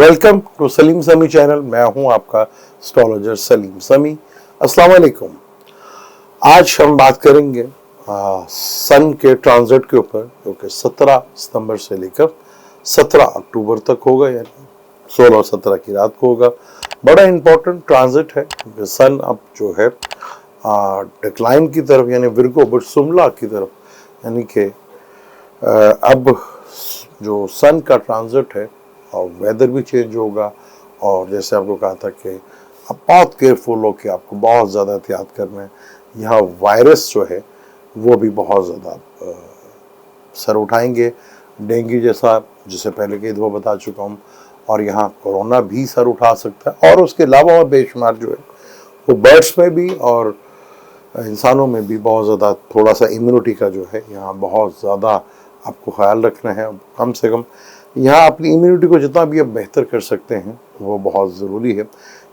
Welcome to Salim समी channel. मैं हूं आपका एस्ट्रोलॉजर सलीम समी। अस्सलाम वालेकुम। आज हम बात करेंगे सन के ट्रांजिट के ऊपर, जो कि 17 सितंबर से लेकर 17 अक्टूबर तक होगा, यानी 16 और 17 की रात को होगा। बड़ा इंपॉर्टेंट ट्रांजिट है क्योंकि सन अब जो है डिक्लाइन की तरफ, यानी विर्गो बटसुमला की तरफ, यानी कि अब जो सन का ट्रांजिट है और वेदर भी चेंज होगा। और जैसे आपको कहा था कि आप बहुत केयरफुल हो कि आपको बहुत ज़्यादा एहतियात करना है। यहाँ वायरस जो है वो भी बहुत ज़्यादा सर उठाएंगे, डेंगू जैसा, जिसे पहले कई दफ़ा बता चुका हूँ। और यहाँ कोरोना भी सर उठा सकता है। और उसके अलावा और बेशुमार जो है वो बर्ड्स में भी और इंसानों में भी बहुत ज़्यादा थोड़ा सा इम्यूनिटी का जो है यहाँ बहुत ज़्यादा आपको ख्याल रखना है। कम से कम यहाँ अपनी इम्यूनिटी को जितना भी आप बेहतर कर सकते हैं वो बहुत ज़रूरी है।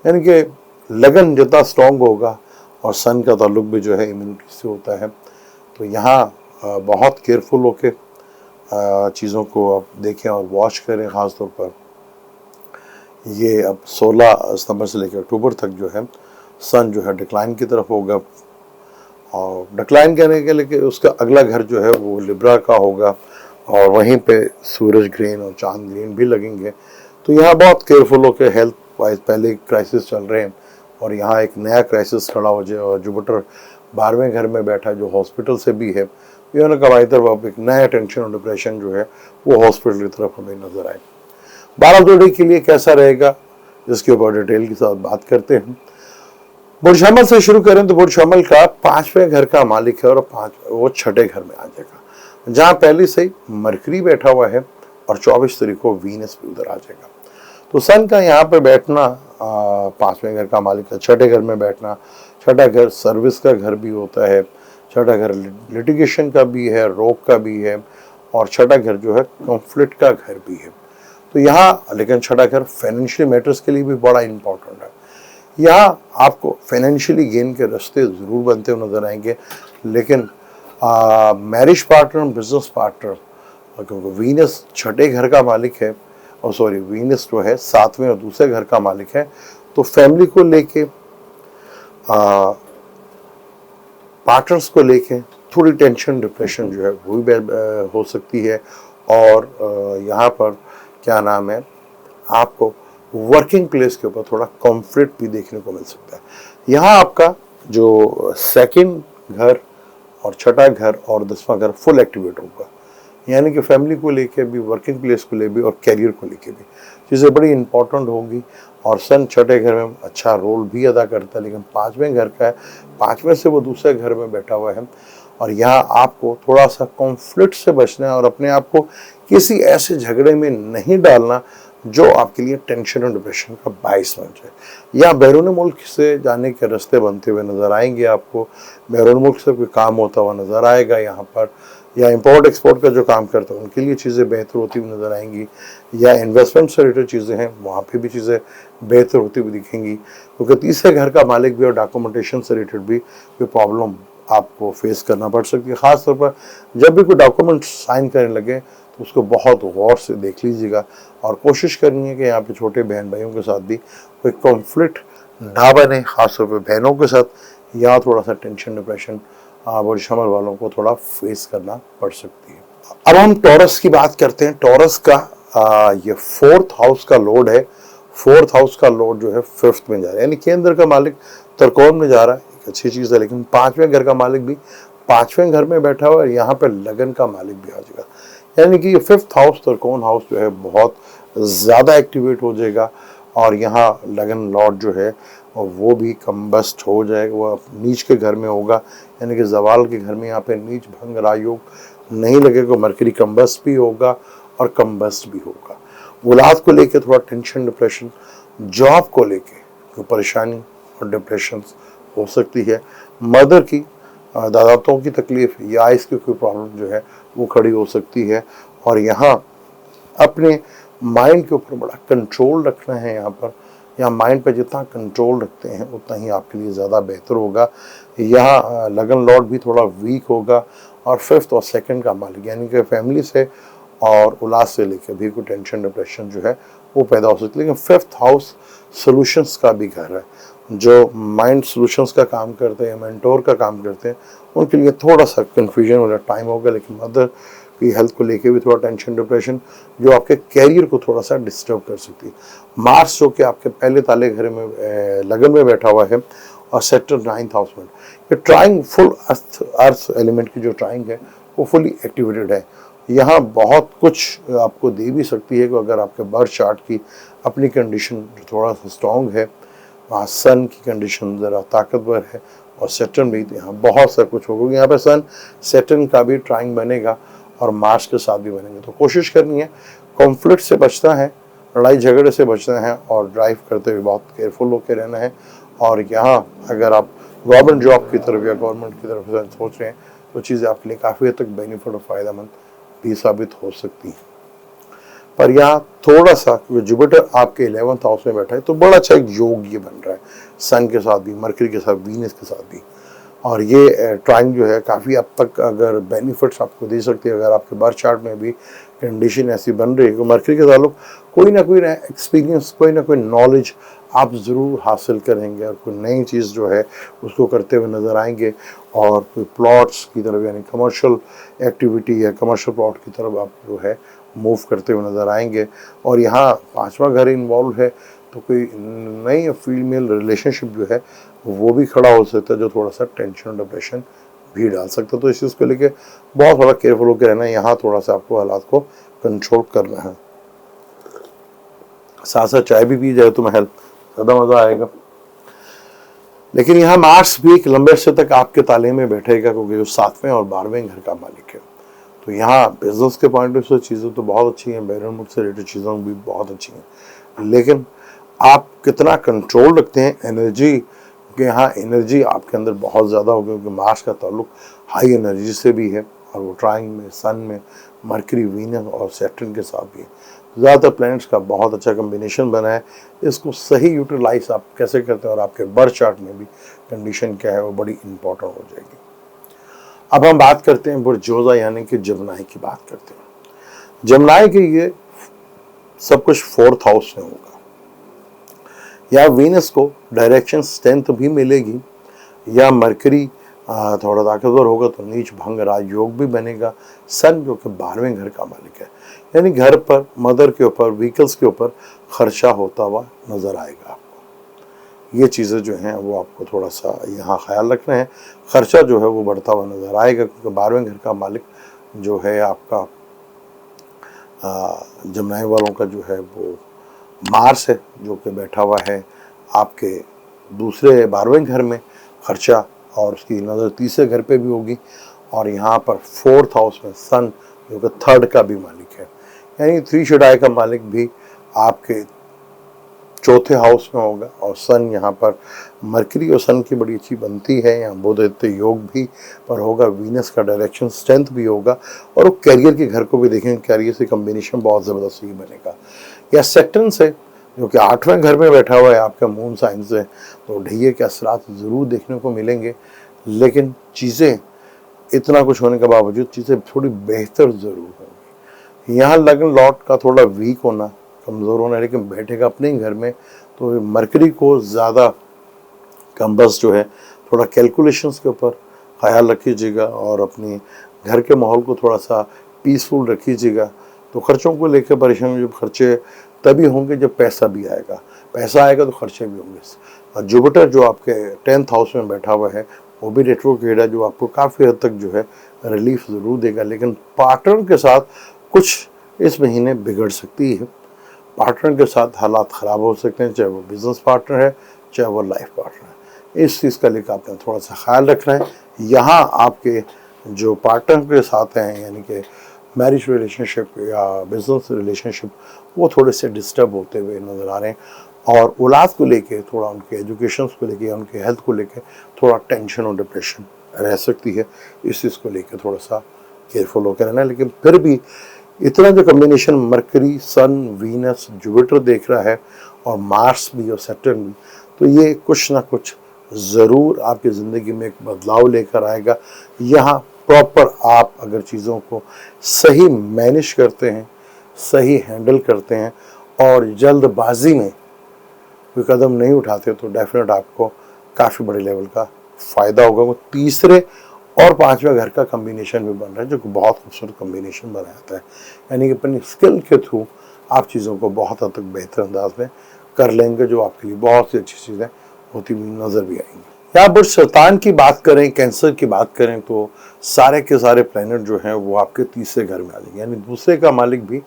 यानी कि लगन जितना स्ट्रॉन्ग होगा, और सन का ताल्लुक भी जो है इम्यूनिटी से होता है, तो यहाँ बहुत केयरफुल होके चीज़ों को आप देखें और वॉच करें। ख़ास तौर पर ये अब 16 सितंबर से लेकर अक्टूबर तक जो है सन जो है डिक्लाइन की तरफ होगा। और डिक्लाइन करने के लिए उसका अगला घर जो है वो लिब्रा का होगा, और वहीं पे सूरज ग्रीन और चांद ग्रीन भी लगेंगे। तो यहाँ बहुत केयरफुल हो के हेल्थ वाइज, पहले क्राइसिस चल रहे हैं और यहाँ एक नया क्राइसिस खड़ा हो जाए। और जुपिटर 12वें घर में बैठा जो हॉस्पिटल से भी है, ये कमाई तरफ अब एक नया टेंशन और डिप्रेशन जो है वो हॉस्पिटल की तरफ हमें नजर आए। 12 जोड़ी के लिए कैसा रहेगा, जिसके ऊपर डिटेल के साथ बात करते हैं। बुर्ज हमल से शुरू करें तो बुर्ज हमल का 5वें घर का मालिक है और वो 6ठे घर में आ जाएगा, जहां पहले से ही मरकरी बैठा हुआ है और 24 तारीख को वीनस भी उधर आ जाएगा। तो सन का यहाँ पे बैठना 5वें घर का मालिक है, 6ठे घर में बैठना। 6ठा घर सर्विस का घर भी होता है, 6ठा घर लिटिगेशन का भी है, रोक का भी है, और 6ठा घर जो है कॉन्फ्लिक्ट का घर भी है। तो यहाँ लेकिन 6ठा घर फाइनेंशियल मैटर्स के लिए भी बड़ा इंपॉर्टेंट है। यहाँ आपको फाइनेंशियली गेन के रास्ते ज़रूर बनते हुए नजर आएंगे, लेकिन मैरिज पार्टनर, बिजनेस पार्टनर, क्योंकि वीनस 6ठे घर का मालिक है, और सॉरी वीनस जो है 7वें और दूसरे घर का मालिक है, तो फैमिली को लेके, पार्टनर्स को लेके थोड़ी टेंशन, डिप्रेशन जो है वो भी हो सकती है। और यहाँ पर क्या नाम है, आपको वर्किंग प्लेस के ऊपर थोड़ा कॉन्फ्लिक्ट भी देखने को मिल सकता है। यहाँ आपका जो सेकंड घर और 6ठा घर और 10वां घर फुल एक्टिवेट होगा, यानी कि फैमिली को लेके भी, वर्किंग प्लेस को लेके भी और कैरियर को लेके भी चीज़ें बड़ी इंपॉर्टेंट होगी। और सन 6ठे घर में अच्छा रोल भी अदा करता है, लेकिन 5वें घर का है, 5वें से वो दूसरे घर में बैठा हुआ है। और यहाँ आपको थोड़ा सा कॉन्फ्लिक्ट से बचना है और अपने आप को किसी ऐसे झगड़े में नहीं डालना जो आपके लिए टेंशन और डिप्रेशन का बायस बन जाए। या बैरून मुल्क से जाने के रास्ते बनते हुए नजर आएंगे आपको, बैरून मुल्क से कोई काम होता हुआ नजर आएगा यहाँ पर, या इंपोर्ट एक्सपोर्ट का जो काम करते हैं उनके लिए चीज़ें बेहतर होती हुई नजर आएंगी, या इन्वेस्टमेंट से रिलेटेड चीज़ें हैं वहाँ पे भी चीज़ें बेहतर होती हुई दिखेंगी। क्योंकि तीसरे घर का मालिक भी और डॉक्यूमेंटेशन से रिलेटेड भी कोई प्रॉब्लम आपको फेस करना पड़ सकती है। ख़ासतौर पर जब भी कोई डॉक्यूमेंट साइन करने लगे तो उसको बहुत गौर से देख लीजिएगा, और कोशिश करनी है कि यहाँ पे छोटे बहन भाइयों के साथ भी कोई कॉन्फ्लिक्ट ना बने। ख़ासतौर पर बहनों के साथ यहाँ थोड़ा सा टेंशन, डिप्रेशन बुर्ज हमल वालों को थोड़ा फेस करना पड़ सकती है। अब हम टॉरस की बात करते हैं। टॉरस का ये 4th हाउस का लॉर्ड है। 4th हाउस का लॉर्ड जो है 5th में जा रहा है, यानी केंद्र का मालिक त्रिकोण में जा रहा है, एक अच्छी चीज़ है। लेकिन 5वें घर का मालिक भी 5वें घर में बैठा हुआ है, यहाँ पे लगन का मालिक भी आ जाएगा, यानी कि ये 5th हाउस, त्रिकोण हाउस जो है बहुत ज़्यादा एक्टिवेट हो जाएगा। और यहाँ लगन लॉर्ड जो है और वो भी कम्बस्ट हो जाएगा, वो नीच के घर में होगा, यानी कि जवाल के घर में यहाँ पे नीच भंग रायोग नहीं लगेगा। मरकरी कम्बस्ट भी होगा और कम्बस्ट भी होगा। औलाद को लेके थोड़ा टेंशन, डिप्रेशन, जॉब को लेके कोई परेशानी और डिप्रेशन हो सकती है। मदर की, दादातों की तकलीफ या इसकी कोई प्रॉब्लम जो है वो खड़ी हो सकती है। और यहाँ अपने माइंड के ऊपर बड़ा कंट्रोल रखना है। यहाँ माइंड पे जितना कंट्रोल रखते हैं उतना ही आपके लिए ज़्यादा बेहतर होगा। यहाँ लगन लॉर्ड भी थोड़ा वीक होगा, और 5th और 2nd का मालिक, यानी कि फैमिली से और औलाद से लेकर भी कोई टेंशन, डिप्रेशन जो है वो पैदा हो सकती है। लेकिन 5th हाउस सॉल्यूशंस का भी घर है, जो माइंड सॉल्यूशंस का काम करते हैं, मेंटोर का काम करते हैं, उनके लिए थोड़ा सा कन्फ्यूजन वाला टाइम होगा। लेकिन मदर की हेल्थ को लेके भी थोड़ा टेंशन, डिप्रेशन जो आपके कैरियर को थोड़ा सा डिस्टर्ब कर सकती है। मार्स जो कि आपके पहले ताले घर में लगन में बैठा हुआ है और सेक्टर 9th हाउस में, ये ट्राइंग फुल अर्थ एलिमेंट की जो ट्राइंग है वो फुली एक्टिवेटेड है। यहाँ बहुत कुछ आपको दे भी सकती है कि अगर आपके बर्थ चार्ट की अपनी कंडीशन थोड़ा सा स्ट्रॉन्ग है, वहाँ सन की कंडीशन ज़रा ताकतवर है और सैटर्न भी, यहाँ बहुत सा कुछ होगा। यहाँ पे सन सैटर्न का भी ट्राइंग बनेगा और मार्स के साथ भी बनेंगे। तो कोशिश करनी है कॉन्फ्लिक्ट से बचना है, लड़ाई झगड़े से बचना है और ड्राइव करते हुए बहुत केयरफुल होकर रहना है। और यहाँ अगर आप गवर्नमेंट जॉब की तरफ या गवर्नमेंट की तरफ से सोच रहे हैं तो चीज़ें आपके लिए काफ़ी हद तक बेनिफिट और फ़ायदेमंद भी साबित हो सकती है। पर यहाँ थोड़ा सा, क्योंकि जुपिटर आपके 11th हाउस में बैठा है तो बड़ा अच्छा एक योग ये बन रहा है सन के साथ भी, मरकरी के साथ, वीनस के साथ भी। और ये ट्राइंग जो है काफ़ी अब तक अगर बेनिफिट्स आपको दे सकती है। अगर आपके बर्थ चार्ट में भी कंडीशन ऐसी बन रही है कि मरकरी के ताल्लुक कोई ना कोई एक्सपीरियंस, कोई ना कोई नॉलेज आप ज़रूर हासिल करेंगे और कोई नई चीज़ जो है उसको करते हुए नज़र आएंगे। और कोई प्लॉट्स की तरफ यानी कमर्शियल एक्टिविटी या कमर्शियल प्लॉट की तरफ आप जो है मूव करते हुए नज़र आएंगे। और यहाँ 5वां घर इन्वॉल्व है तो कोई नई फीमेल रिलेशनशिप जो है वो भी खड़ा हो सकता है, जो थोड़ा सा टेंशन और डिप्रेशन भी डाल सकता है। तो इस चीज़ को लेके बहुत थोड़ा केयरफुल होकर रहना है। यहाँ थोड़ा सा आपको हालात को कंट्रोल करना है। साथ साथ चाय भी पी जाए तो महल ज़्यादा मज़ा आएगा। लेकिन यहाँ मार्स भी एक लंबे अर्से तक आपके ताले में बैठेगा, क्योंकि जो 7वें और 12वें घर का मालिक है। तो यहाँ बिजनेस के पॉइंट ऑफ से चीज़ें तो बहुत अच्छी हैं, बैरन से रिलेटेड चीज़ें भी बहुत अच्छी हैं। लेकिन आप कितना कंट्रोल रखते हैं एनर्जी, क्योंकि यहाँ एनर्जी आपके अंदर बहुत ज़्यादा होगी, क्योंकि मार्स का ताल्लुक हाई एनर्जी से भी है और वो ट्राइंग में सन में मरकरी, वीनस और सैटर्न के साथ भी है। ज़्यादातर प्लैनेट्स का बहुत अच्छा कम्बिनेशन बना है। इसको सही यूटिलाइज आप कैसे करते हैं और आपके बर्थ चार्ट में भी कंडीशन क्या है वो बड़ी इंपॉर्टेंट हो जाएगी। अब हम बात करते हैं बुर्जोजा यानी कि जमनाई की बात करते हैं। जमनाई के ये सब कुछ 4th हाउस में होगा। या वीनस को डायरेक्शन स्ट्रेंथ भी मिलेगी, या मरकरी थोड़ा ताकतवर होगा तो नीच भंग राजयोग भी बनेगा। सन जो कि 12वें घर का मालिक है, यानी घर पर, मदर के ऊपर, व्हीकल्स के ऊपर खर्चा होता हुआ नजर आएगा आपको। ये चीज़ें जो हैं वो आपको थोड़ा सा यहाँ ख्याल रखना है। खर्चा जो है वो बढ़ता हुआ नजर आएगा, क्योंकि 12वें घर का मालिक जो है आपका जमनाई वालों का जो है वो मार्स है, जो कि बैठा हुआ है आपके दूसरे 12वें घर में। खर्चा और उसकी नज़र तीसरे घर पे भी होगी। और यहाँ पर 4th हाउस में सन जो कि 3rd का भी मालिक है, यानी 3 शडाई का मालिक भी आपके 4थे हाउस में होगा। और सन यहाँ पर मरकरी और सन की बड़ी अच्छी बनती है, यहाँ बुध योग भी पर होगा, वीनस का डायरेक्शन स्ट्रेंथ भी होगा। और वो कैरियर के घर को भी देखेंगे, कैरियर से कम्बिनेशन बहुत ज़बरदस्त ही बनेगा। या सैटर्न से जो कि 8वें घर में बैठा हुआ है आपका मून साइन से, तो ढैये के असरात ज़रूर देखने को मिलेंगे। लेकिन चीज़ें इतना कुछ होने के बावजूद चीज़ें थोड़ी बेहतर ज़रूर होंगी। यहाँ लगन लॉट का थोड़ा वीक होना, कमज़ोर होना, लेकिन बैठेगा अपने ही घर में तो मरकरी को ज़्यादा कम्बस जो है थोड़ा कैलकुलेशंस के ऊपर ख्याल रखिएगा और अपनी घर के माहौल को थोड़ा सा पीसफुल रखिएगा। तो खर्चों को लेकर परेशान, जब खर्चे तभी होंगे जब पैसा भी आएगा, पैसा आएगा तो खर्चे भी होंगे। और जुपिटर जो आपके 10th हाउस में बैठा हुआ है वो भी रेट्रोग्रेड है, जो आपको काफ़ी हद तक जो है रिलीफ ज़रूर देगा। लेकिन पार्टनर के साथ कुछ इस महीने बिगड़ सकती है। पार्टनर के साथ हालात ख़राब हो सकते हैं, चाहे वो बिज़नेस पार्टनर है चाहे वो लाइफ पार्टनर है। इस चीज़ का लेकर आपने थोड़ा सा ख्याल रखना है। यहाँ आपके जो पार्टनर के साथ हैं, यानी कि मैरिज रिलेशनशिप या बिजनेस रिलेशनशिप, वो थोड़े से डिस्टर्ब होते हुए नज़र आ रहे हैं। और औलाद को लेके थोड़ा, उनके एजुकेशन को लेके या उनके हेल्थ को लेके थोड़ा टेंशन और डिप्रेशन रह सकती है। इस चीज़ को लेके थोड़ा सा केयरफुल होकर रहना है। लेकिन फिर भी इतना जो कम्बिनेशन मरकरी, सन, वीनस, जुपिटर देख रहा है और मार्स भी और सैटर्न भी, तो ये कुछ ना कुछ ज़रूर आपकी ज़िंदगी में एक बदलाव लेकर आएगा। यहाँ प्रॉपर आप अगर चीज़ों को सही मैनेज करते हैं, सही हैंडल करते हैं और जल्दबाजी में कोई कदम नहीं उठाते तो डेफिनेट आपको काफ़ी बड़े लेवल का फ़ायदा होगा। वो तीसरे और पांचवें घर का कम्बिनेशन भी बन रहा है, जो कि बहुत खूबसूरत कम्बिनेशन बनाता है। यानी कि अपनी स्किल के थ्रू आप चीज़ों को बहुत हद तक बेहतर अंदाज में कर लेंगे, जो आपके लिए बहुत सी अच्छी चीज़ें होती हुई नज़र भी आएंगी। यहाँ पर शैतान की बात करें, कैंसर की बात करें, तो सारे के सारे प्लैनेट जो हैं वो आपके तीसरे घर में आ जाएंगे। यानी दूसरे का मालिक भी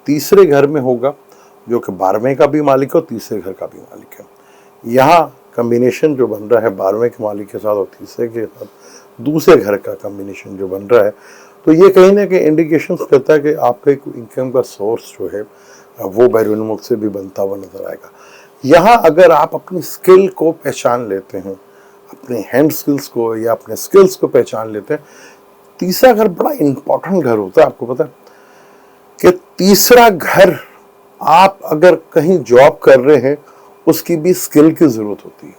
तीसरे घर में होगा, जो कि 12वें का भी मालिक है और तीसरे घर का भी मालिक है। यहाँ कम्बिनेशन जो बन रहा है 12वें के मालिक के साथ और तीसरे के साथ दूसरे घर का कम्बिनेशन जो बन रहा है, तो ये कहीं ना कहीं इंडिकेशंस करता है कि आपका एक इनकम का सोर्स जो है वो बैरूनी से भी बनता हुआ नजर आएगा। यहाँ अगर आप अपनी स्किल को पहचान लेते हैं, अपने हैंड स्किल्स को या अपने स्किल्स को पहचान लेते हैं, तीसरा घर बड़ा इंपॉर्टेंट घर होता है। आपको पता है कि तीसरा घर, आप अगर कहीं जॉब कर रहे हैं उसकी भी स्किल की जरूरत होती है।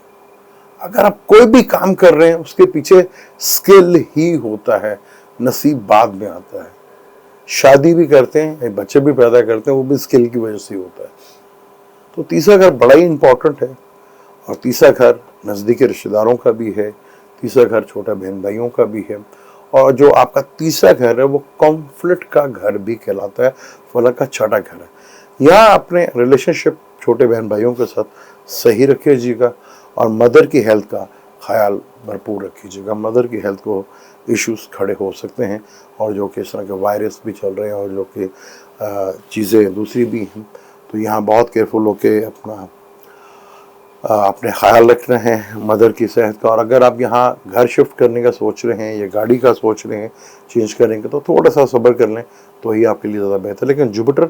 अगर आप कोई भी काम कर रहे हैं उसके पीछे स्किल ही होता है, नसीब बाद में आता है। शादी भी करते हैं, बच्चे भी पैदा करते हैं, वो भी स्किल की वजह से होता है। तो तीसरा घर बड़ा ही इंपॉर्टेंट है। और तीसरा घर नज़दीकी रिश्तेदारों का भी है, तीसरा घर छोटा बहन भाइयों का भी है, और जो आपका तीसरा घर है वो कॉन्फ्लिक्ट का घर भी कहलाता है, फलक का छठा घर है। यहाँ अपने रिलेशनशिप छोटे बहन भाइयों के साथ सही रखिएगा और मदर की हेल्थ का ख्याल भरपूर रखिएगा। मदर की हेल्थ को इश्यूज खड़े हो सकते हैं, और जो कि इस तरह के वायरस भी चल रहे हैं और जो कि चीज़ें दूसरी भी हैं, तो यहाँ बहुत केयरफुल होकर अपने ख्याल रखना है मदर की सेहत का। और अगर आप यहाँ घर शिफ्ट करने का सोच रहे हैं या गाड़ी का सोच रहे हैं चेंज करेंगे, तो थोड़ा सा सब्र कर लें, तो ही आपके लिए ज़्यादा बेहतर। लेकिन जुपिटर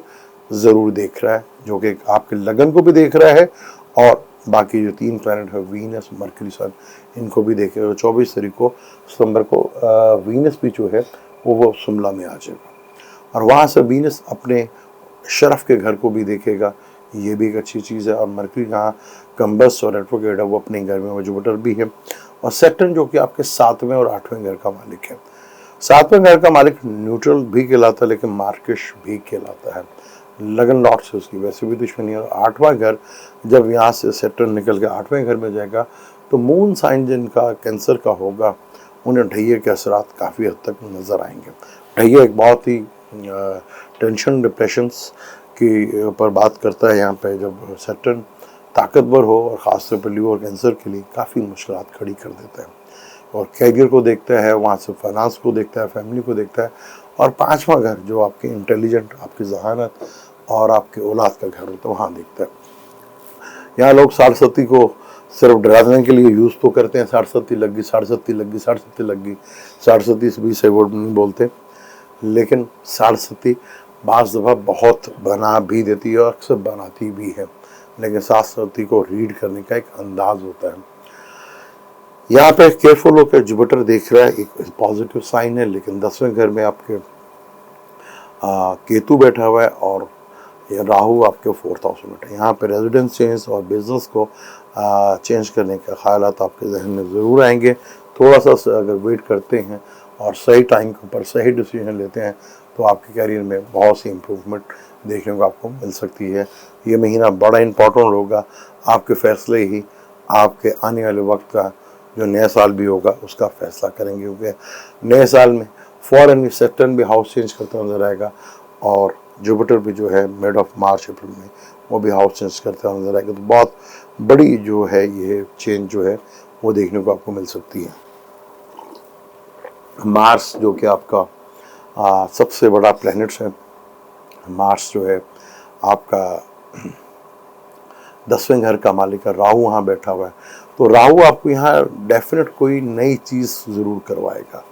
ज़रूर देख रहा है, जो कि आपके लगन को भी देख रहा है, और बाकी जो 3 प्लैनेट है वीनस, मरकरी, सन, इनको भी देखेगा। 24 तारीख को सितंबर को वीनस भी जो है वो शिमला में आ जाएगा, और वहाँ से वीनस अपने शरफ के घर को भी देखेगा। ये भी एक अच्छी चीज़ है। और मरकरी जहाँ कंबस और एडवोकेट है वो अपने घर में, वो जुपिटर भी है। और सैटर्न जो कि आपके 7वें और 8वें घर का मालिक है। 7वें घर का मालिक न्यूट्रल भी कहलाता है, लेकिन मार्किश भी कहलाता है। लगन लॉट से उसकी वैसे भी दुश्मनी है। और 8वां घर जब यहाँ से सैटर्न निकल के 8वें घर में जाएगा, तो मून साइन जिनका कैंसर का होगा, उन्हें ढैये के असरात काफ़ी हद तक नज़र आएंगे। ढैया एक बहुत ही टेंशन, डिप्रेशंस की ऊपर बात करता है। यहाँ पे जब सैटर्न ताकतवर हो, और ख़ासतौर पर ल्यू और कैंसर के लिए काफ़ी मुश्किलात खड़ी कर देता है। और कैरियर को देखता है, वहाँ से फाइनेंस को देखता है, फैमिली को देखता है। और 5वां घर जो आपके इंटेलिजेंट, आपकी जहानत और आपके औलाद का घर होता है, वहाँ देखता है। यहाँ लोग 60 को सिर्फ डराने के लिए यूज़ तो करते हैं, 60 लग गई, 60 लग गई, 60 लग गई, 60 से भी सही वर्ड नहीं बोलते, लेकिन 60 बाज़ दफ़ा बहुत बना भी देती है और अक्सर बनाती भी है। लेकिन 60 को रीड करने का एक अंदाज होता है। यहाँ पे केयरफुल होकर जुपिटर देख रहा है, एक पॉजिटिव साइन है। लेकिन 10वें घर में आपके केतु बैठा हुआ है, और ये राहु आपके 4th हाउस में बैठा है। यहाँ पे रेजिडेंस चेंज और बिजनेस को चेंज करने का ख्यालात आपके जहन में ज़रूर आएंगे। थोड़ा सा अगर वेट करते हैं और सही टाइम के ऊपर सही डिसीजन लेते हैं, तो आपके कैरियर में बहुत सी इम्प्रूवमेंट देखने को आपको मिल सकती है। ये महीना बड़ा इंपॉर्टेंट होगा। आपके फैसले ही आपके आने वाले वक्त का जो नया साल भी होगा उसका फैसला करेंगे, क्योंकि नए साल में फॉरेन सैटर्न भी हाउस चेंज करता नजर आएगा, और जुपिटर भी जो है मिड ऑफ मार्च अप्रैल में वो भी हाउस चेंज करता नजर आएगा। तो बहुत बड़ी जो है ये चेंज जो है वो देखने को आपको मिल सकती है। मार्स जो कि आपका सबसे बड़ा प्लैनेट है, मार्स जो है आपका 10वें घर का मालिक है। राहु वहाँ बैठा हुआ है, तो राहु आपको यहाँ डेफिनेट कोई नई चीज़ ज़रूर करवाएगा।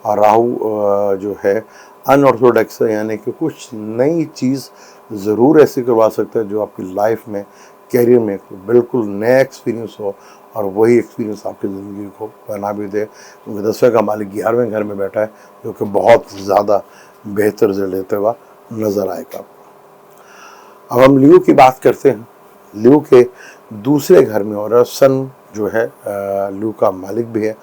और राहु जो है अनऑर्थोडॉक्स है, यानी कि कुछ नई चीज़ ज़रूर ऐसी करवा सकता है जो आपकी लाइफ में, कैरियर में बिल्कुल नया एक्सपीरियंस हो, और वही एक्सपीरियंस आपकी ज़िंदगी को बना भी दे। क्योंकि 10वें का मालिक 11वें घर में बैठा है, जो कि बहुत ज़्यादा बेहतर रिजल्ट देते हुआ नज़र आएगा। अब हम लियो की बात करते हैं। लियो के दूसरे घर में, और सन जो है लियो का मालिक भी है,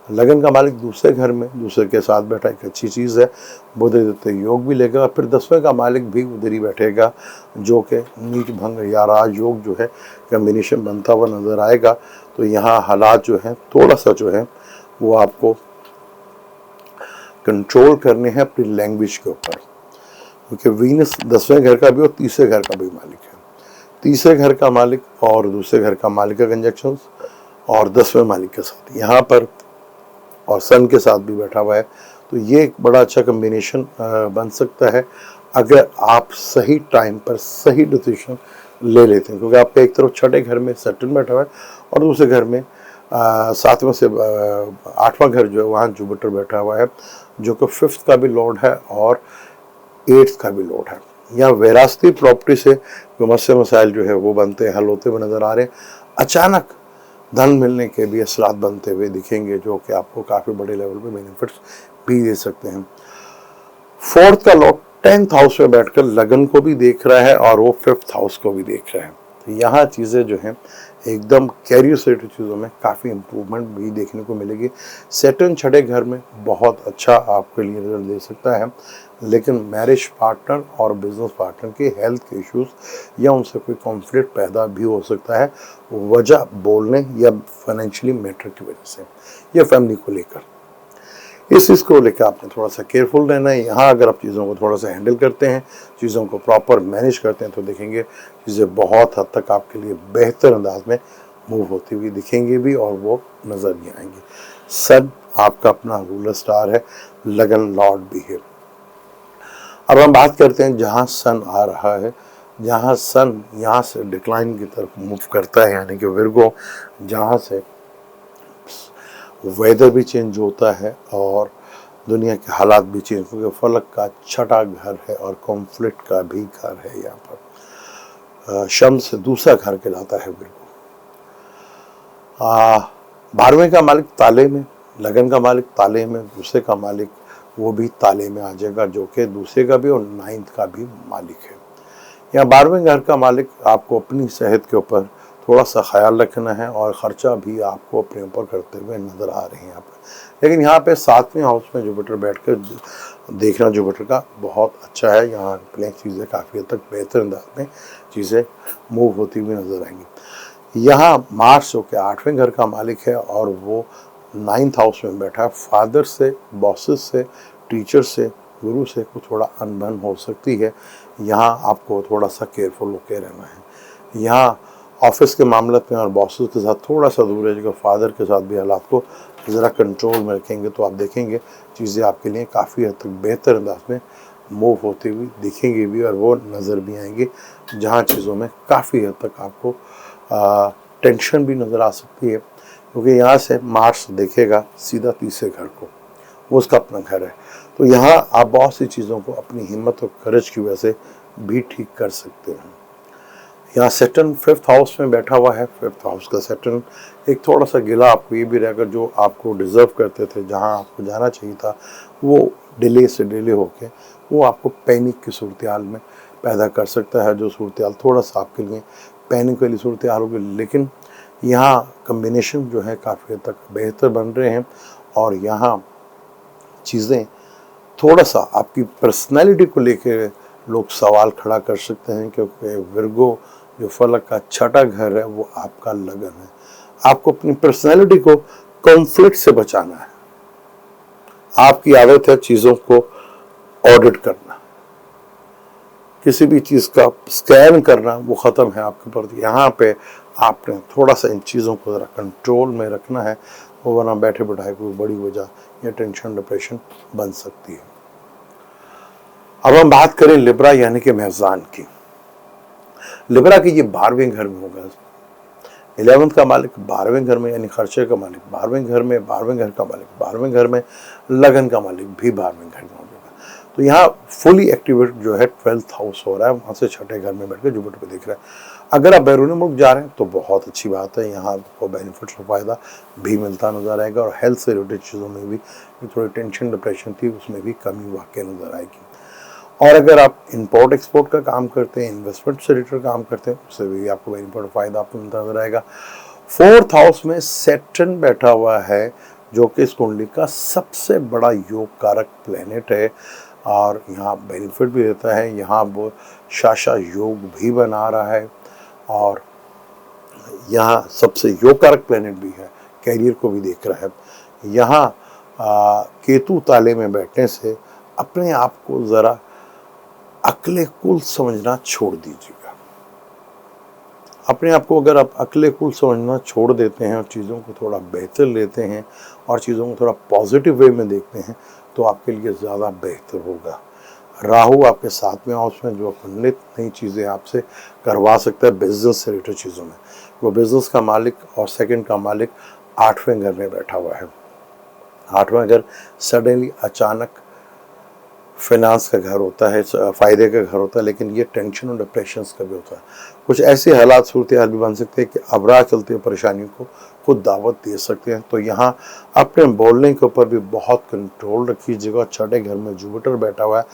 लगन का मालिक दूसरे घर में दूसरे के साथ बैठा, एक अच्छी चीज़ है। बुध देते योग भी लेगा। फिर 10वें का मालिक भी उधर ही बैठेगा, जो कि नीच भंग या राज योग जो है कम्बिनेशन बनता हुआ नज़र आएगा। तो यहाँ हालात जो हैं थोड़ा सा जो है वो आपको कंट्रोल करने हैं अपनी लैंग्वेज के ऊपर, क्योंकि वीनस 10वें घर का भी और तीसरे घर का भी मालिक है। तीसरे घर का मालिक और दूसरे घर का मालिक का कंजक्शन और 10वें मालिक के साथ यहाँ पर और सन के साथ भी बैठा हुआ है। तो ये एक बड़ा अच्छा कम्बिनेशन बन सकता है अगर आप सही टाइम पर सही डिसीजन ले लेते हैं, क्योंकि आपका एक तरफ छठे घर में सैटर्न बैठा हुआ है और दूसरे घर में 7वें से 8वां घर जो है वहाँ जुपिटर बैठा हुआ है, जो कि 5th का भी लॉर्ड है और 8th का भी लॉर्ड है। यहाँ विरासती प्रॉपर्टी से जो मसाइल जो है वो बनते हल होते हुए नज़र आ रहे हैं। अचानक धन मिलने के भी असरात बनते हुए दिखेंगे, जो कि आपको काफ़ी बड़े लेवल पे बेनिफिट्स भी दे सकते हैं। 4th का लॉर्ड 10th हाउस में बैठकर लगन को भी देख रहा है और वो 5th हाउस को भी देख रहा है। तो यहाँ चीज़ें जो हैं एकदम कैरियर से रिलेटेड चीज़ों में काफ़ी इम्प्रूवमेंट भी देखने को मिलेगी। सैटर्न छठे घर में बहुत अच्छा आपके लिए रिजल्ट दे सकता है, लेकिन मैरिज पार्टनर और बिजनेस पार्टनर के हेल्थ के इश्यूज़ या उनसे कोई कॉन्फ्लिक्ट पैदा भी हो सकता है, वजह बोलने या फाइनेंशियली मैटर की वजह से या फैमिली को लेकर। इस चीज़ को लेकर आपने थोड़ा सा केयरफुल रहना है। यहाँ अगर आप चीज़ों को थोड़ा सा हैंडल करते हैं, चीज़ों को प्रॉपर मैनेज करते हैं, तो देखेंगे चीज़ें बहुत हद तक आपके लिए बेहतर अंदाज में मूव होती हुई दिखेंगी भी और वो नज़र भी आएंगी। सन आपका अपना रूलर स्टार है, लगन लॉर्ड भी है। अब हम बात करते हैं जहाँ सन आ रहा है, जहाँ सन यहाँ से डिक्लाइन की तरफ मूव करता है, यानी कि विर्गो, जहाँ से वेदर भी चेंज होता है और दुनिया के हालात भी चेंज, क्योंकि फलक का छठा घर है और कॉन्फ्लिक्ट का भी घर है। यहाँ पर शम से दूसरा घर कहलाता है विर्गो। 12वें का मालिक ताले में, लगन का मालिक ताले में, दूसरे का मालिक वो भी ताले में आ जाएगा, जो कि दूसरे का भी और 9th का भी मालिक है। यहाँ 12वें घर का मालिक आपको अपनी सेहत के ऊपर थोड़ा सा ख्याल रखना है और ख़र्चा भी आपको अपने ऊपर करते हुए नज़र आ रहे हैं यहाँ पर। लेकिन यहाँ पे 7वें हाउस में जुपिटर बैठकर देखना जुपिटर का बहुत अच्छा है। यहाँ प्लेन चीज़ें काफ़ी हद तक बेहतर अंदाज में चीज़ें मूव होती हुई नज़र आएंगी। यहाँ मार्स जो कि 8वें घर का मालिक है और वो 9th हाउस में बैठा है। फादर से, बॉसेस से, टीचर से, गुरु से कुछ थोड़ा अनबन हो सकती है। यहाँ आपको थोड़ा सा केयरफुल होकर रहना है। यहाँ ऑफिस के मामले में और बॉसेस के साथ थोड़ा सा दूर है, जो फादर के साथ भी हालात को ज़रा कंट्रोल में रखेंगे तो आप देखेंगे चीज़ें आपके लिए काफ़ी हद तक बेहतर अंदाज में मूव होती हुई दिखेंगी भी और वो नज़र भी आएंगी, जहाँ चीज़ों में काफ़ी हद तक आपको टेंशन भी नज़र आ सकती है, क्योंकि यहाँ से मार्स देखेगा सीधा तीसरे घर को, वो उसका अपना घर है। तो यहाँ आप बहुत सी चीज़ों को अपनी हिम्मत और करेज की वजह से भी ठीक कर सकते हैं। यहाँ सैटर्न 5th हाउस में बैठा हुआ है। 5th हाउस का सैटर्न एक थोड़ा सा गिला आपको ये भी रहेगा, जो आपको डिज़र्व करते थे, जहाँ आपको जाना चाहिए था, वो डिले से डिले होके वो आपको पैनिक की सूरत हाल में पैदा कर सकता है, जो सूरत हाल थोड़ा सा आपके लिए पैनिक वाली सूरत हाल होगी। लेकिन यहाँ कम्बिनेशन जो है काफ़ी हद तक बेहतर बन रहे हैं और यहाँ चीज़ें थोड़ा सा आपकी पर्सनैलिटी को लेकर लोग सवाल खड़ा कर सकते हैं, क्योंकि विर्गो जो फलक का छठा घर है वो आपका लगन है। आपको अपनी पर्सनैलिटी को कॉन्फ्लिक्ट से बचाना है। आपकी आदत है चीज़ों को ऑडिट करना, किसी भी चीज़ का स्कैन करना, वो ख़त्म है आपके पर। यहाँ पे आपने थोड़ा सा इन चीज़ों को ज़रा कंट्रोल में रखना है, वो वरना बैठे बैठाए कोई बड़ी वजह या टेंशन डिप्रेशन बन सकती है। अब हम बात करें लिब्रा यानी कि मेज़ान की। लिब्रा की ये 12वें घर में होगा। 11th का मालिक 12वें घर में, यानी खर्चे का मालिक 12वें घर में, 12वें घर का मालिक 12वें घर में, लगन का मालिक भी 12वें घर में हो जाएगा। तो यहाँ फुली एक्टिवेट जो है 12th हाउस हो रहा है, वहाँ से छठे घर में बैठ कर जुपिटर को देख रहा है। अगर आप बैरून मुल्क जा रहे हैं तो बहुत अच्छी बात है, यहाँ आपको बेनिफिट और फ़ायदा भी मिलता नज़र आएगा और हेल्थ से रिलेटेड चीज़ों में भी थोड़ी टेंशन डिप्रेशन थी उसमें भी कमी वाकई नज़र आएगी। और अगर आप इंपोर्ट एक्सपोर्ट का काम करते हैं, इन्वेस्टमेंट से रिलेटेड काम करते हैं, उससे भी आपको बेनिफिट फ़ायदा आपको मिलता नजर आएगा। 4th हाउस में सैटर्न बैठा हुआ है, जो कि इस कुंडली का सबसे बड़ा योग कारक प्लेनेट है और यहाँ बेनिफिट भी देता है। यहाँ वो शाशा योग भी बना रहा है और यहाँ सबसे योग कारक प्लेनेट भी है, कैरियर को भी देख रहा है। यहाँ केतु ताले में बैठने से अपने आप को ज़रा अक्ले कुल समझना छोड़ दीजिएगा। अपने आप को अगर आप अक्ले कुल समझना छोड़ देते हैं और चीज़ों को थोड़ा बेहतर लेते हैं और चीज़ों को थोड़ा पॉजिटिव वे में देखते हैं तो आपके लिए ज़्यादा बेहतर होगा। राहु आपके 7वें हाउस में जो अखंडित नई चीज़ें आपसे करवा सकता है बिजनेस से रिलेटेड चीज़ों में। वो बिजनेस का मालिक और सेकंड का मालिक 8वें घर में बैठा हुआ है। 8वां घर सडनली अचानक फाइनेंस का घर होता है, फ़ायदे का घर होता है, लेकिन ये टेंशन और डिप्रेशन का भी होता है। कुछ ऐसे हालात सूरत हाल भी बन सकते हैं कि अबरा चलती हुई परेशानियों को खुद दावत दे सकते हैं। तो यहाँ अपने बोलने के ऊपर भी बहुत कंट्रोल रखिएगा। 6ठे घर में जुपिटर बैठा हुआ है,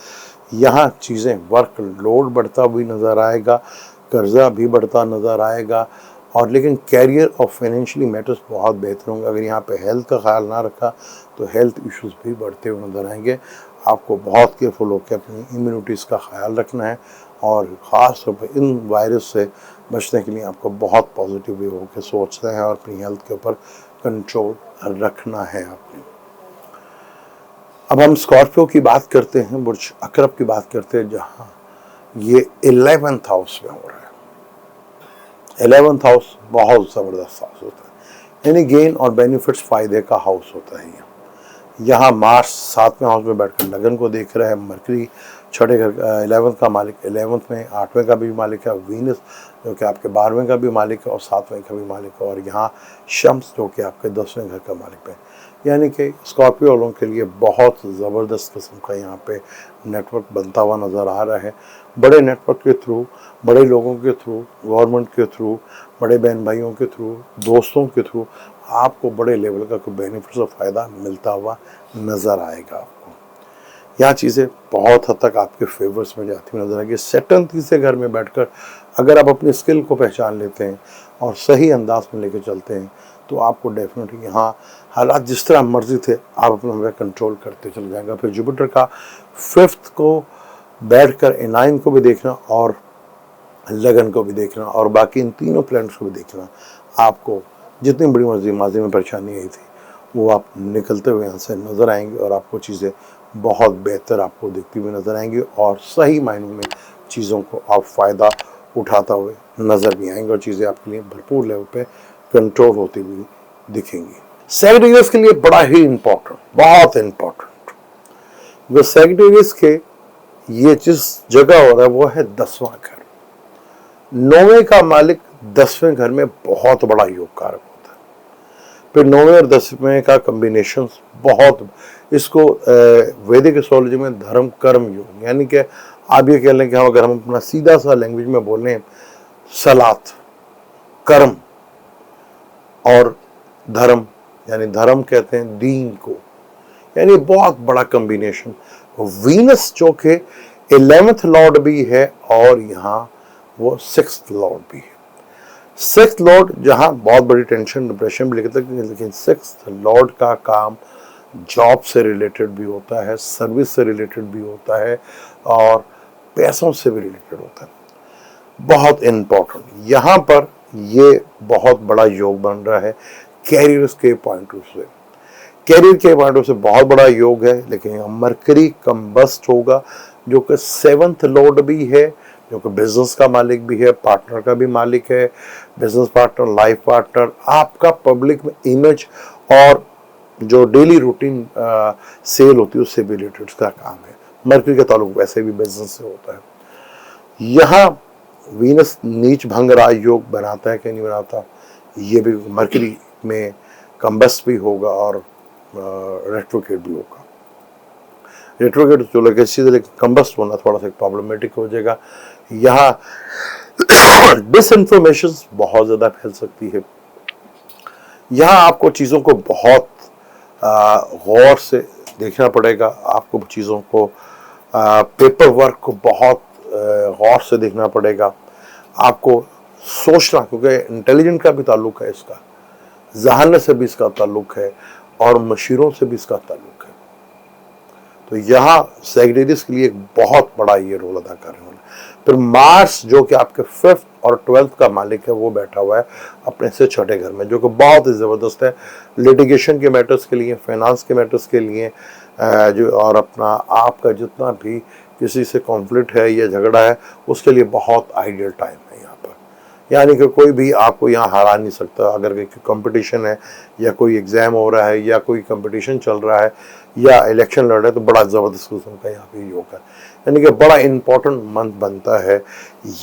यहाँ चीज़ें वर्क लोड बढ़ता हुई नज़र आएगा, कर्जा भी बढ़ता नज़र आएगा और लेकिन कैरियर और फाइनेंशियली मैटर्स बहुत बेहतर होंगे। अगर यहाँ पे हेल्थ का ख्याल ना रखा तो हेल्थ इश्यूज भी बढ़ते हुए नज़र आएंगे। आपको बहुत केयरफुल होकर अपनी इम्यूनिटीज़ का ख्याल रखना है और ख़ास तौर पर इन वायरस से बचने के लिए आपको बहुत पॉजिटिव वे होकर सोचना है और अपनी हेल्थ के ऊपर कंट्रोल रखना है आपने। अब हम स्कॉर्पियो की बात करते हैं, बुर्ज अकरब की बात करते हैं, जहाँ ये 11th हाउस में हो रहा है। 11th हाउस बहुत ज़बरदस्त हाउस होता है, यानी गेन और बेनिफिट्स फ़ायदे का हाउस होता है। यहाँ मार्स 7वें हाउस में बैठकर लगन को देख रहा है। मरकरी 6ठे घर 11th का मालिक, 11th में 8वें का भी मालिक है। वीनस जो कि आपके 12वें का भी मालिक है और 7वें का भी मालिक है। और यहाँ शम्स जो कि आपके 10वें घर का मालिक है। यानी कि स्कॉर्पियो वालों के लिए बहुत ज़बरदस्त किस्म का यहाँ पे नेटवर्क बनता हुआ नज़र आ रहा है। बड़े नेटवर्क के थ्रू, बड़े लोगों के थ्रू, गवर्नमेंट के थ्रू, बड़े बहन भाइयों के थ्रू, दोस्तों के थ्रू आपको बड़े लेवल का कोई बेनिफिट्स और फ़ायदा मिलता हुआ नज़र आएगा। आपको यहाँ चीज़ें बहुत हद तक आपके फेवर्स में जाती हुई नजर आएगी। सैटर्न तीसरे घर में बैठकर अगर आप अपनी स्किल को पहचान लेते हैं और सही अंदाज में लेके चलते हैं तो आपको डेफिनेटली यहाँ हालात जिस तरह मर्जी थे आप अपना कंट्रोल करते चले जाएंगे। फिर जुपिटर का 5th को बैठकर ए9 को भी देखना और लगन को भी देखना और बाकी इन तीनों प्लैनेट्स को भी देखना, आपको जितनी बड़ी मर्जी माजी में परेशानी आई थी वो आप निकलते हुए यहाँ से नज़र आएंगे और आपको चीज़ें बहुत बेहतर आपको दिखती हुई नज़र आएंगी और सही मायनों में चीज़ों को आप फ़ायदा उठाता हुए नज़र भी आएंगे और चीज़ें आपके लिए भरपूर लेवल पे कंट्रोल होती हुई दिखेंगी। सेक्रेटरीज के लिए बड़ा ही इम्पोर्टेंट, बहुत इम्पोर्टेंट, जो सेक्रेटरीज के ये जिस जगह हो रहा है वो है 10वां घर। 9वें का मालिक 10वें घर में बहुत बड़ा योग कारक होता है। फिर 9वें और 10वें का कम्बिनेशन बहुत, इसको वैदिक एस्ट्रोलॉजी में धर्म कर्म योग, यानी कि आप ये कह लें कि हम अगर हम अपना सीधा सा लैंग्वेज में बोलें, सलात, कर्म और धर्म, यानी धर्म कहते हैं दीन को, यानी बहुत बड़ा कम्बिनेशन। वीनस जो कि 11th लॉर्ड भी है और यहाँ वो 6th लॉर्ड भी है। 6th लॉर्ड जहाँ बहुत बड़ी टेंशन डिप्रेशन भी लिखता है, लेकिन 6th लॉर्ड का काम जॉब से रिलेटेड भी होता है, सर्विस से रिलेटेड भी होता है और पैसों से भी रिलेटेड होता है। बहुत इम्पोर्टेंट यहाँ पर ये बहुत बड़ा योग बन रहा है कैरियर के पॉइंट ऑफ से। कैरियर के पॉइंट ऑफ से बहुत बड़ा योग है, लेकिन मरकरी कंबस्ट होगा जो कि 7th लॉर्ड भी है, जो कि बिजनेस का मालिक भी है, पार्टनर का भी मालिक है, बिजनेस पार्टनर, लाइफ पार्टनर, आपका पब्लिक में इमेज और जो डेली रूटीन सेल होती है उससे भी रिलेटेड का काम है। मरकरी का ताल्लुक वैसे भी बिजनेस से होता है। यहाँ वीनस नीच भंग राज योग बनाता है कि नहीं बनाता, ये भी मरकरी में कंबस्ट भी होगा और रेट्रोग्रेड भी होगा। रेट्रोग्रेड जो लगे चीज़, लेकिन कंबस्ट होना थोड़ा सा प्रॉब्लमेटिक हो जाएगा। यहाँ डिसइंफॉर्मेशन बहुत ज़्यादा फैल सकती है। यहाँ आपको चीज़ों को बहुत गौर से देखना पड़ेगा, आपको चीज़ों को पेपर वर्क को बहुत गौर से देखना पड़ेगा, आपको सोचना, क्योंकि इंटेलिजेंट का भी ताल्लुक है इसका, जहानत से भी इसका ताल्लुक है और मशीरों से भी इसका ताल्लुक है। तो यहाँ सेक्रेटरीज के लिए एक बहुत बड़ा ये रोल अदा कर रहे हैं। फिर मार्स जो कि आपके 5th और 12th का मालिक है, वो बैठा हुआ है अपने से छोटे घर में, जो कि बहुत ही ज़बरदस्त है लिटिगेशन के मैटर्स के लिए, फाइनेंस के मैटर्स के लिए, जो और अपना आपका जितना भी किसी से कॉन्फ्लिक्ट है या झगड़ा है उसके लिए बहुत आइडियल टाइम है यहाँ पर। यानी कि कोई भी आपको यहाँ हरा नहीं सकता। अगर कोई कंपटीशन है या कोई एग्ज़ाम हो रहा है या कोई कंपटीशन चल रहा है या इलेक्शन लड़ रहे हैं, तो बड़ा ज़बरदस्त किस्म का यहाँ पे योग है। यानी कि बड़ा इम्पोर्टेंट मंथ बनता है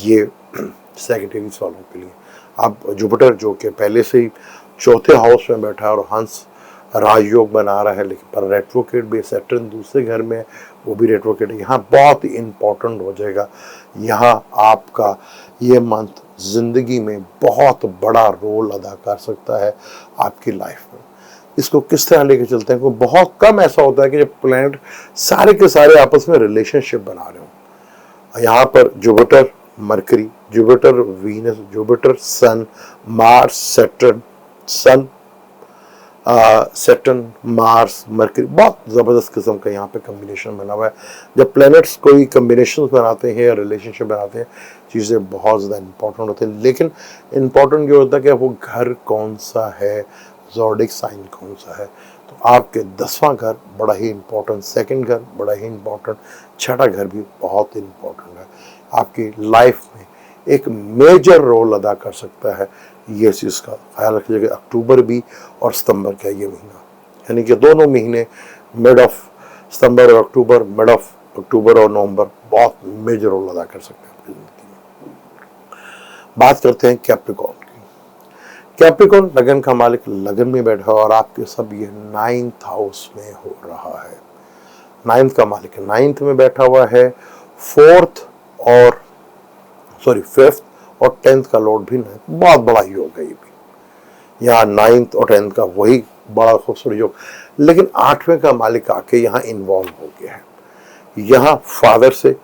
ये सेक्रेटरीज वालों के लिए। अब जुपिटर जो कि पहले से ही 4थे हाउस में बैठा है और हंस राजयोग बना रहा है, लेकिन पर रेट्रोकेट भी, सैटर्न दूसरे घर में वो भी रेट्रोकेट है, यहाँ बहुत ही इम्पोर्टेंट हो जाएगा। यहाँ आपका ये मंथ ज़िंदगी में बहुत बड़ा रोल अदा कर सकता है आपकी लाइफ में। इसको किस तरह लेके चलते हैं, क्योंकि बहुत कम ऐसा होता है कि जब प्लैनेट सारे के सारे आपस में रिलेशनशिप बना रहे हो। यहाँ पर Jupiter Mercury, Jupiter Venus, Jupiter sun, Mars Saturn, sun Saturn Mars Mercury, बहुत ज़बरदस्त किस्म का यहाँ पे कम्बिनेशन बना हुआ है। जब प्लैनेट्स कोई कम्बिनेशन बनाते हैं या रिलेशनशिप बनाते हैं, चीज़ें बहुत ज़्यादा इंपॉर्टेंट होती हैं। लेकिन इम्पॉर्टेंट ये होता है कि वो घर कौन सा है, ज़ोडिक साइन कौन सा है। तो आपके 10वां घर बड़ा ही इम्पोर्टेंट, 2nd घर बड़ा ही इम्पोर्टेंट, 6ठा घर भी बहुत इम्पोर्टेंट है। आपकी लाइफ में एक मेजर रोल अदा कर सकता है। ये चीज़ का ख्याल रखिएगा। अक्टूबर भी और सितंबर का ये महीना, यानी कि दोनों महीने मिड ऑफ सितंबर और अक्टूबर, मिड ऑफ अक्टूबर और नवंबर बहुत मेजर रोल अदा कर सकते हैं आपकी ज़िंदगी में। बात करते हैं कैप्रिकॉर्न की। कैप्रिकॉर्न लगन का मालिक लगन में बैठा है और आपके सब ये 9th हाउस में हो रहा है। 9th का मालिक 9th में बैठा हुआ है। 5th और 10th का लॉर्ड भी 9th, बहुत बड़ा योग है ये भी। यहाँ 9th और 10th का वही बड़ा खूबसूरत योग, लेकिन 8वें का मालिक आके यहाँ इन्वॉल्व हो गया है। यहाँ फादर से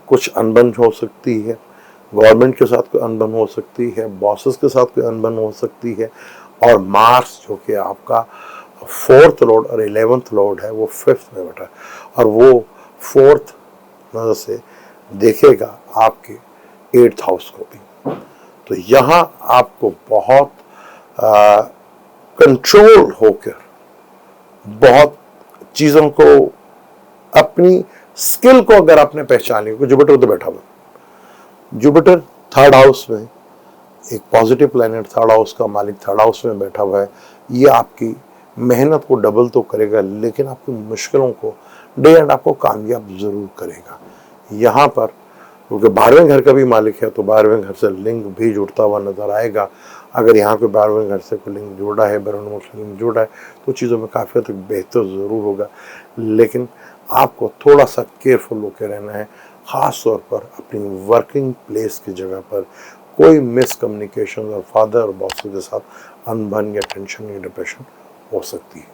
कुछ अनबन हो सकती है, गवर्नमेंट के साथ कोई अनबन हो सकती है, बॉसेस के साथ कोई अनबन हो सकती है। और मार्स जो कि आपका 4th लॉर्ड और 11th लॉर्ड है, वो 5th में बैठा है और वो 4th नजर से देखेगा आपके 8th हाउस को भी। तो यहाँ आपको बहुत कंट्रोल होकर बहुत चीज़ों को, अपनी स्किल को अगर आपने पहचान लिया, जुपिटर तो बैठा हुआ, जुपिटर 3rd हाउस में एक पॉजिटिव प्लैनेट, 3rd हाउस का मालिक 3rd हाउस में बैठा हुआ है। ये आपकी मेहनत को डबल तो करेगा, लेकिन आपकी मुश्किलों को डे एंड आपको कामयाब जरूर करेगा। यहाँ पर क्योंकि 12वें घर का भी मालिक है, तो 12वें घर से लिंक भी जुड़ता हुआ नजर आएगा। अगर यहाँ पे 12वें घर से कोई लिंक जुड़ा है, बैरोनोमस लिंक जुड़ा है, तो चीज़ों में काफ़ी हद तक बेहतर ज़रूर होगा। लेकिन आपको थोड़ा सा केयरफुल होकर रहना है, ख़ास तौर पर अपनी वर्किंग प्लेस की जगह पर कोई मिसकम्युनिकेशन और फादर और बॉस के साथ अनबन या टेंशन या डिप्रेशन हो सकती है।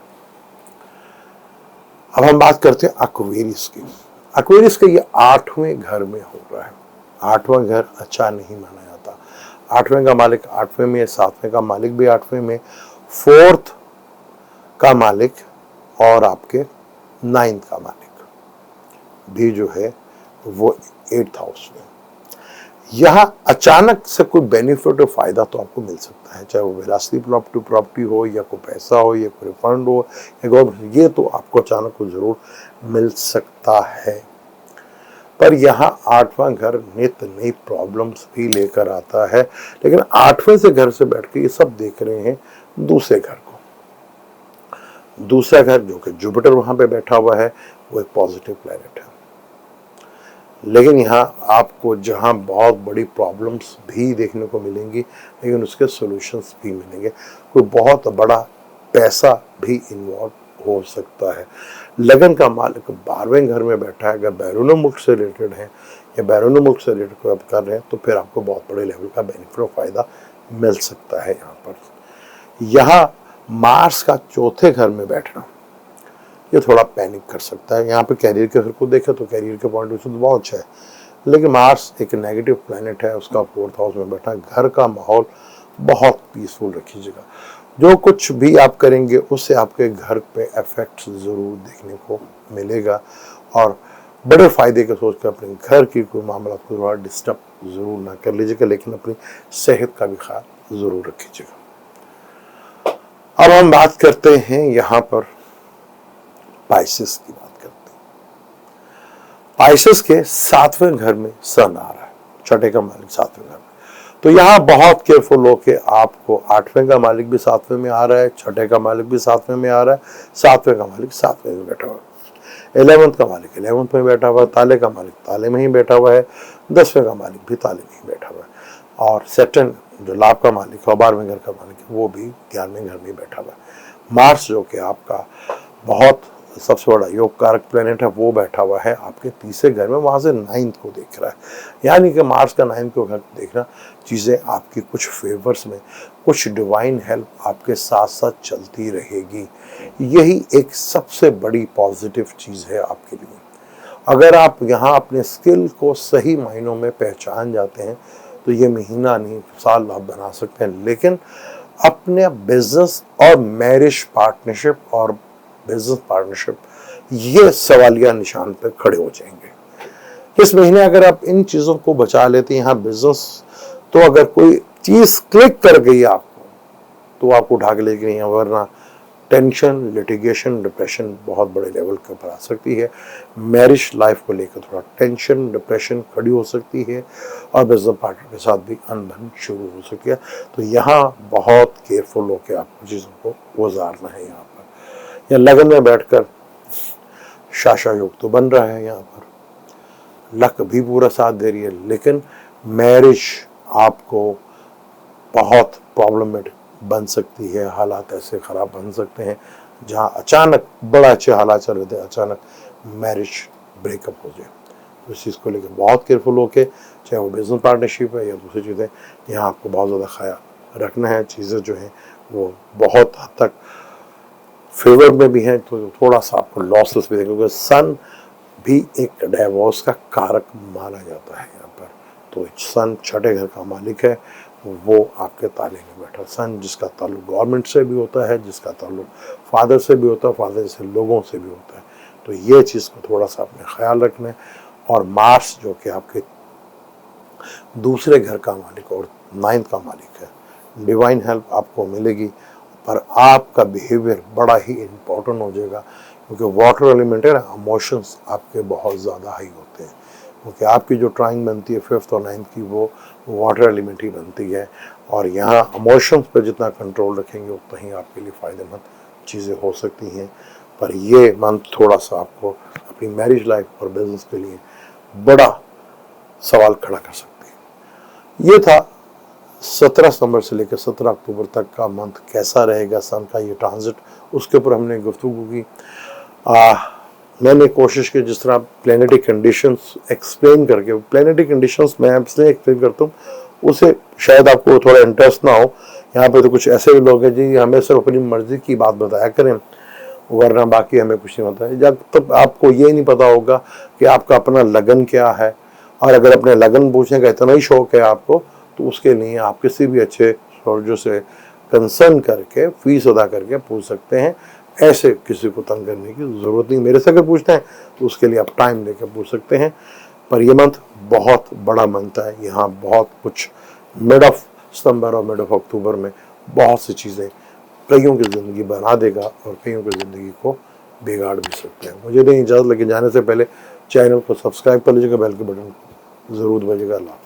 अब हम बात करते हैं एक्वेरियस की। एक्वेरियस का ये 8वें घर में हो रहा है। 8वां घर अच्छा नहीं माना जाता। 8वें का मालिक 8वें में, 7वें का मालिक भी 8वें में, 4th का मालिक और आपके 9th का मालिक भी जो है वो 8th हाउस में। यहाँ अचानक से कोई बेनिफिट और फायदा तो आपको मिल सकता है, चाहे वो विरासती प्रॉपर्टी हो या कोई पैसा हो या कोई फंड हो या गवर्नमेंट, ये तो आपको अचानक को जरूर मिल सकता है। पर यहाँ 8वां घर नित नई प्रॉब्लम्स भी लेकर आता है, लेकिन 8वें से घर से बैठ के ये सब देख रहे हैं दूसरे घर को। दूसरा घर जो कि जुपिटर वहां पे बैठा हुआ है, वो एक पॉजिटिव प्लैनेट है। लेकिन यहाँ आपको जहाँ बहुत बड़ी प्रॉब्लम्स भी देखने को मिलेंगी, लेकिन उसके सॉल्यूशंस भी मिलेंगे। कोई बहुत बड़ा पैसा भी इन्वॉल्व हो सकता है। लगन का मालिक 12वें घर में बैठा है। अगर बैरून मुल्क से रिलेटेड है या बैरून मुल्क से रिलेटेड को आप कर रहे हैं, तो फिर आपको बहुत बड़े लेवल का बेनिफिट और फायदा मिल सकता है। यहाँ पर यहाँ मार्स का 4थे घर में बैठना ये थोड़ा पैनिक कर सकता है। यहाँ पे कैरियर के घर को देखें तो कैरियर के पॉइंट ऑफ व्यू से तो बहुत अच्छा है, लेकिन मार्स एक नेगेटिव प्लैनेट है, उसका 4th हाउस में बैठा। घर का माहौल बहुत पीसफुल रखिएगा। जो कुछ भी आप करेंगे उससे आपके घर पे इफेक्ट ज़रूर देखने को मिलेगा, और बड़े फ़ायदे के सोच कर अपने घर की कोई मामला को थोड़ा डिस्टर्ब ज़रूर ना कर लीजिएगा, लेकिन अपनी सेहत का भी ख्याल ज़रूर रखिएगा। अब हम बात करते हैं यहाँ पर पाइसेस की बात करते हैं। पाइसेस के 7वें घर में सन आ रहा है, छठे का मालिक 7वें घर में, तो यहाँ बहुत केयरफुल हो के आपको 8वें का मालिक भी 7वें में आ रहा है, छठे का मालिक भी 7वें में आ रहा है, 7वें का मालिक 7वें में बैठा हुआ है, 11th का मालिक 11th में बैठा हुआ है, ताले का मालिक ताले में ही बैठा हुआ है, 10वें का मालिक भी ताले में ही बैठा हुआ है, और सेटन जो लाभ का मालिक है, 12वें घर का मालिक है, वो भी 11वें घर में बैठा हुआ है। मार्स जो कि आपका बहुत सबसे बड़ा योग कारक प्लेनेट है, वो बैठा हुआ है आपके 30वें घर में, वहाँ से 9th को देख रहा है, यानी कि मार्स का 9th को घर देखना, चीज़ें आपकी कुछ फेवर्स में, कुछ डिवाइन हेल्प आपके साथ साथ चलती रहेगी। यही एक सबसे बड़ी पॉजिटिव चीज़ है आपके लिए। अगर आप यहाँ अपने स्किल को सही मायनों में पहचान जाते हैं तो ये महीना नहीं साल आप बना सकते हैं, लेकिन अपने बिजनेस और मैरिज पार्टनरशिप और बिजनेस पार्टनरशिप ये सवालिया निशान पर खड़े हो जाएंगे। इस महीने अगर आप इन चीज़ों को बचा लेते हैं, यहाँ बिजनेस तो अगर कोई चीज़ क्लिक कर गई आपको तो आपको उठा के लेके नहीं, वरना टेंशन, लिटिगेशन, डिप्रेशन बहुत बड़े लेवल के ऊपर आ सकती है। मैरिज लाइफ को लेकर थोड़ा टेंशन, डिप्रेशन खड़ी हो सकती है, और बिजनेस पार्टनर के साथ भी अनबन शुरू हो सकती है। तो यहाँ बहुत केयरफुल होकर आपको चीज़ों को गुजारना है। यहाँ पर या लगन में बैठकर शाशा योग तो बन रहा है, यहाँ पर लक भी पूरा साथ दे रही है, लेकिन मैरिज आपको बहुत प्रॉब्लमेटिक बन सकती है। हालात ऐसे ख़राब बन सकते हैं जहाँ अचानक बड़ा अच्छे हालात चल रहे थे, अचानक मैरिज ब्रेकअप हो जाए। तो इस चीज़ को लेकर बहुत केयरफुल होके, चाहे वो बिजनेस पार्टनरशिप है या दूसरी चीज़ें, यहाँ आपको बहुत ज़्यादा ख्याल रखना है। चीज़ें जो हैं वो बहुत हद तक फेवर में भी हैं, तो थोड़ा सा आपको लॉसेस भी देखेंगे। सन भी एक डाइवोर्स का कारक माना जाता है यहाँ पर, तो सन छठे घर का मालिक है, वो आपके ताले में बैठा। सन जिसका ताल्लुक गवर्नमेंट से भी होता है, जिसका ताल्लुक फादर से भी होता है, फादर से लोगों से भी होता है, तो ये चीज़ को थोड़ा सा अपने ख्याल रखना है। और मार्स जो कि आपके दूसरे घर का मालिक और 9th का मालिक है, डिवाइन हेल्प आपको मिलेगी, पर आपका बिहेवियर बड़ा ही इम्पोर्टेंट हो जाएगा, क्योंकि वाटर एलिमेंट है ना, इमोशंस आपके बहुत ज़्यादा हाई होते हैं, क्योंकि आपकी जो ड्राइंग बनती है 5th और 9th की, वो वाटर एलिमेंट ही बनती है। और यहाँ इमोशंस पर जितना कंट्रोल रखेंगे उतना ही आपके लिए फ़ायदेमंद चीज़ें हो सकती हैं। पर ये मंथ थोड़ा सा आपको अपनी मैरिज लाइफ और बिजनेस के लिए बड़ा सवाल खड़ा कर सकती है। ये था 17 सितंबर से लेकर 17 अक्टूबर तक का मंथ कैसा रहेगा सन का ये ट्रांजिट, उसके ऊपर हमने गुफ्तगू की। मैंने कोशिश की जिस तरह प्लैनेटरी कंडीशंस एक्सप्लेन करके, प्लैनेटरी कंडीशंस मैं इसलिए एक्सप्लेन करता हूँ, उसे शायद आपको थोड़ा इंटरेस्ट ना हो। यहाँ पे तो कुछ ऐसे भी लोग हैं जी हमें सिर्फ अपनी मर्जी की बात बताया करें, वरना बाकी हमें कुछ नहीं होता है। जब तक आपको ये नहीं पता होगा कि आपका अपना लगन क्या है, और अगर अपने लगन पूछने का इतना ही शौक है आपको, तो उसके लिए आप किसी भी अच्छे सोल्जर से कंसर्न करके फीस अदा करके पूछ सकते हैं। ऐसे किसी को तंग करने की ज़रूरत नहीं। मेरे से अगर पूछते हैं तो उसके लिए आप टाइम लेकर पूछ सकते हैं। पर यह मंथ बहुत बड़ा मंथ है, यहाँ बहुत कुछ मिड ऑफ सितंबर और मिड ऑफ अक्टूबर में बहुत सी चीज़ें कईयों की ज़िंदगी बना देगा और कईयों की ज़िंदगी को बिगाड़ भी सकते हैं। मुझे नहीं इजाज़त, लेकिन जाने से पहले चैनल को सब्सक्राइब कर लीजिएगा, बेल के बटन ज़रूर दबाइएगा।